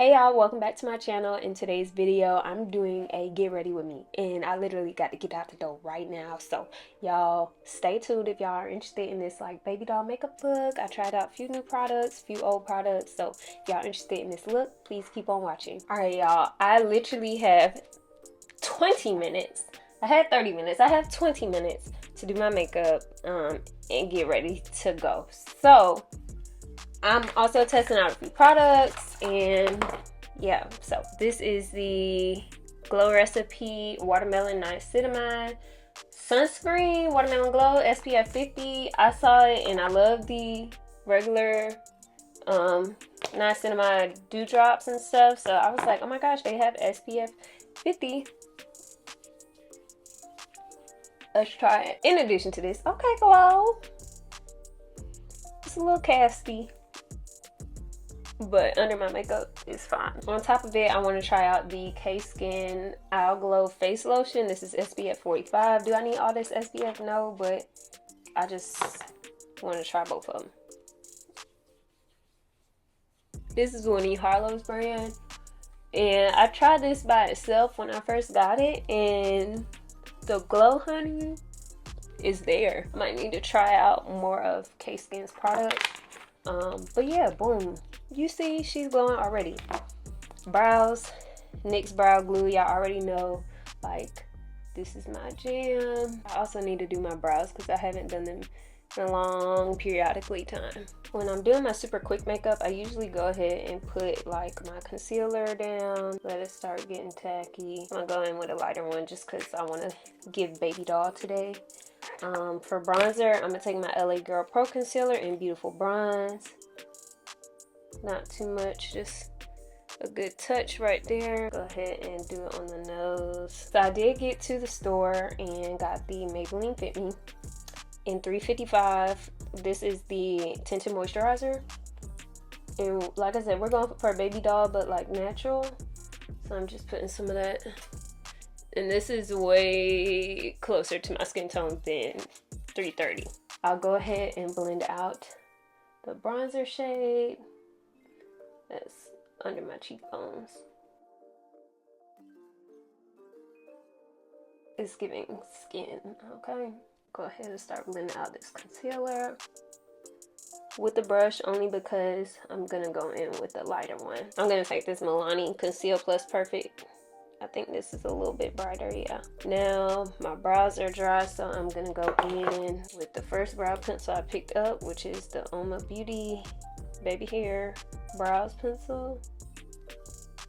Hey y'all, welcome back to my channel. In today's video, I'm doing a get ready with me, and I literally got to get out the door right now. So y'all stay tuned if y'all are interested in this like baby doll makeup look. I tried out a few new products, a few old products. So if y'all interested in this look, please keep on watching. All right, y'all, I literally have 20 minutes. I had 30 minutes. I have 20 minutes to do my makeup and get ready to go. So I'm also testing out a few products, and yeah, so this is the Glow Recipe Watermelon Niacinamide Sunscreen Watermelon Glow SPF 50. I saw it and I love the regular niacinamide dewdrops and stuff, so I was like, oh my gosh, they have SPF 50. Let's try it. In addition to this, okay, glow. It's a little casty, but under my makeup is fine. On top of it, I want to try out the K-Skin Eye Glow Face Lotion. This is SPF 45. Do I need all this SPF? No, but I just want to try both of them. This is one of Harlow's brand, and I tried this by itself when I first got it, and the glow, honey, is there. I might need to try out more of K-Skin's products. But yeah, boom. You see, she's glowing already. Brows, NYX brow glue. Y'all already know, like, this is my jam. I also need to do my brows because I haven't done them in a long periodically time. When I'm doing my super quick makeup, I usually go ahead and put like my concealer down, let it start getting tacky. I'm gonna go in with a lighter one just because I want to give baby doll today. For bronzer, I'm gonna take my LA Girl Pro Concealer in Beautiful Bronze. Not too much, just a good touch right there. Go ahead and do it on the nose. So I did get to the store and got the Maybelline Fit Me in 355. This is the tinted moisturizer, and like I said, we're going for a baby doll, but like natural. So I'm just putting some of that. And this is way closer to my skin tone than 330. I'll go ahead and blend out the bronzer shade that's under my cheekbones. It's giving skin, okay? Go ahead and start blending out this concealer with the brush, only because I'm gonna go in with the lighter one. I'm gonna take this Milani Conceal Plus Perfect. I think this is a little bit brighter, yeah. Now my brows are dry, so I'm gonna go in with the first brow pencil I picked up, which is the Oma Beauty Baby Hair Brows Pencil.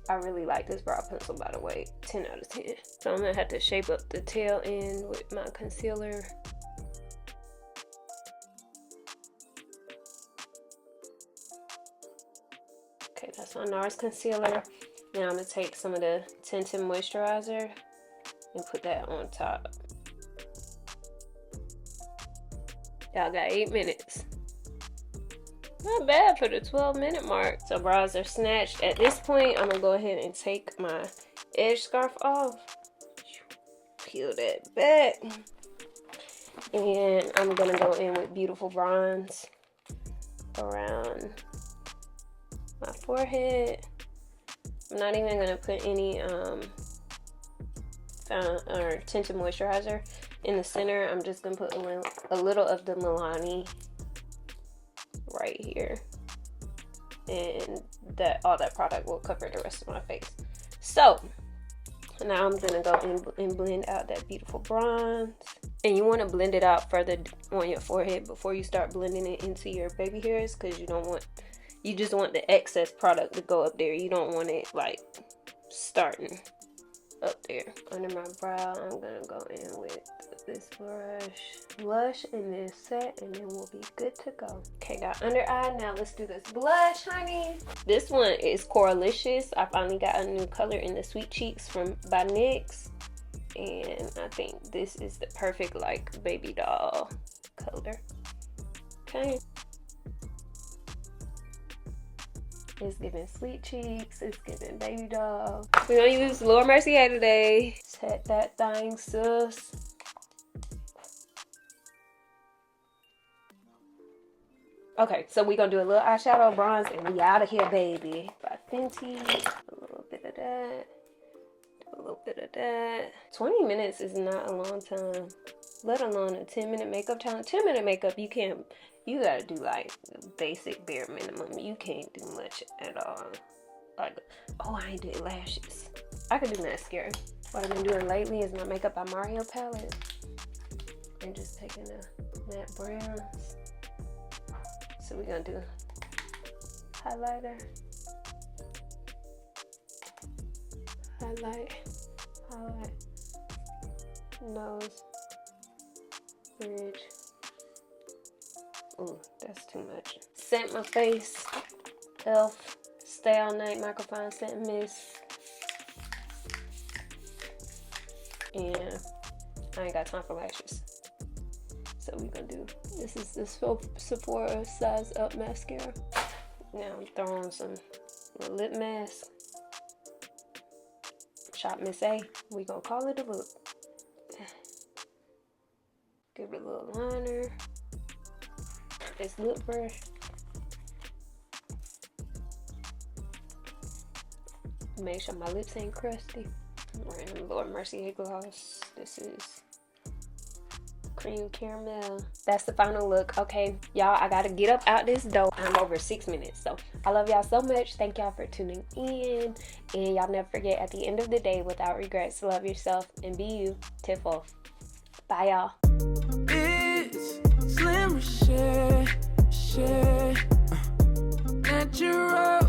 I really like this brow pencil, by the way. 10 out of 10. So I'm gonna have to shape up the tail end with my concealer. Okay, that's my NARS concealer. Now I'm gonna take some of the tinted moisturizer and put that on top. Y'all got 8 minutes. Not bad for the 12-minute mark. So brows are snatched. At this point, I'm gonna go ahead and take my edge scarf off. Peel that back. And I'm gonna go in with Beautiful Bronze around my forehead. I'm not even gonna put any tinted moisturizer in the center. I'm just gonna put a little of the Milani right here, and all that product will cover the rest of my face. So now I'm gonna go in and blend out that Beautiful Bronze, and you want to blend it out further on your forehead before you start blending it into your baby hairs, because you just want the excess product to go up there. You don't want it like starting up there. Under my brow, I'm gonna go in with this blush and then set, and then we'll be good to go. Okay, got under eye. Now let's do this blush, honey. This one is Coralicious. I finally got a new color in the Sweet Cheeks by NYX, and I think this is the perfect like baby doll color. Okay. It's giving Sweet Cheeks. It's giving baby doll. We're gonna use Laura Mercier today. Set that thing, sis. Okay, so we're gonna do a little eyeshadow bronze and we out of here, baby. By Fenty. A little bit of that. A little bit of that. 20 minutes is not a long time. Let alone a 10-minute makeup challenge. 10-minute makeup, you gotta do like basic bare minimum. You can't do much at all. Like, oh, I ain't doing lashes. I could do mascara. What I've been doing lately is my Makeup by Mario palette. And just taking the matte browns. So we're gonna do highlighter. Highlight. Nose. Bridge. Ooh, that's too much. Scent my face. Elf. Stay All Night Microfine Scent Mist. And I ain't got time for lashes. So we're gonna do, this is the Sephora Size Up Mascara. Now I'm throwing some lip mask. Shop Miss A. We gonna call it a look. Give it a little liner. This lip brush. Make sure my lips ain't crusty. Random Lord Mercier gloss. This is cream caramel. That's the final look. Okay, y'all, I gotta get up out this door. I'm over 6 minutes, so I love y'all so much. Thank y'all for tuning in, and y'all never forget, at the end of the day, without regrets, love yourself and be you. Tiffle. Bye, y'all. It's Slim Reshae, natural.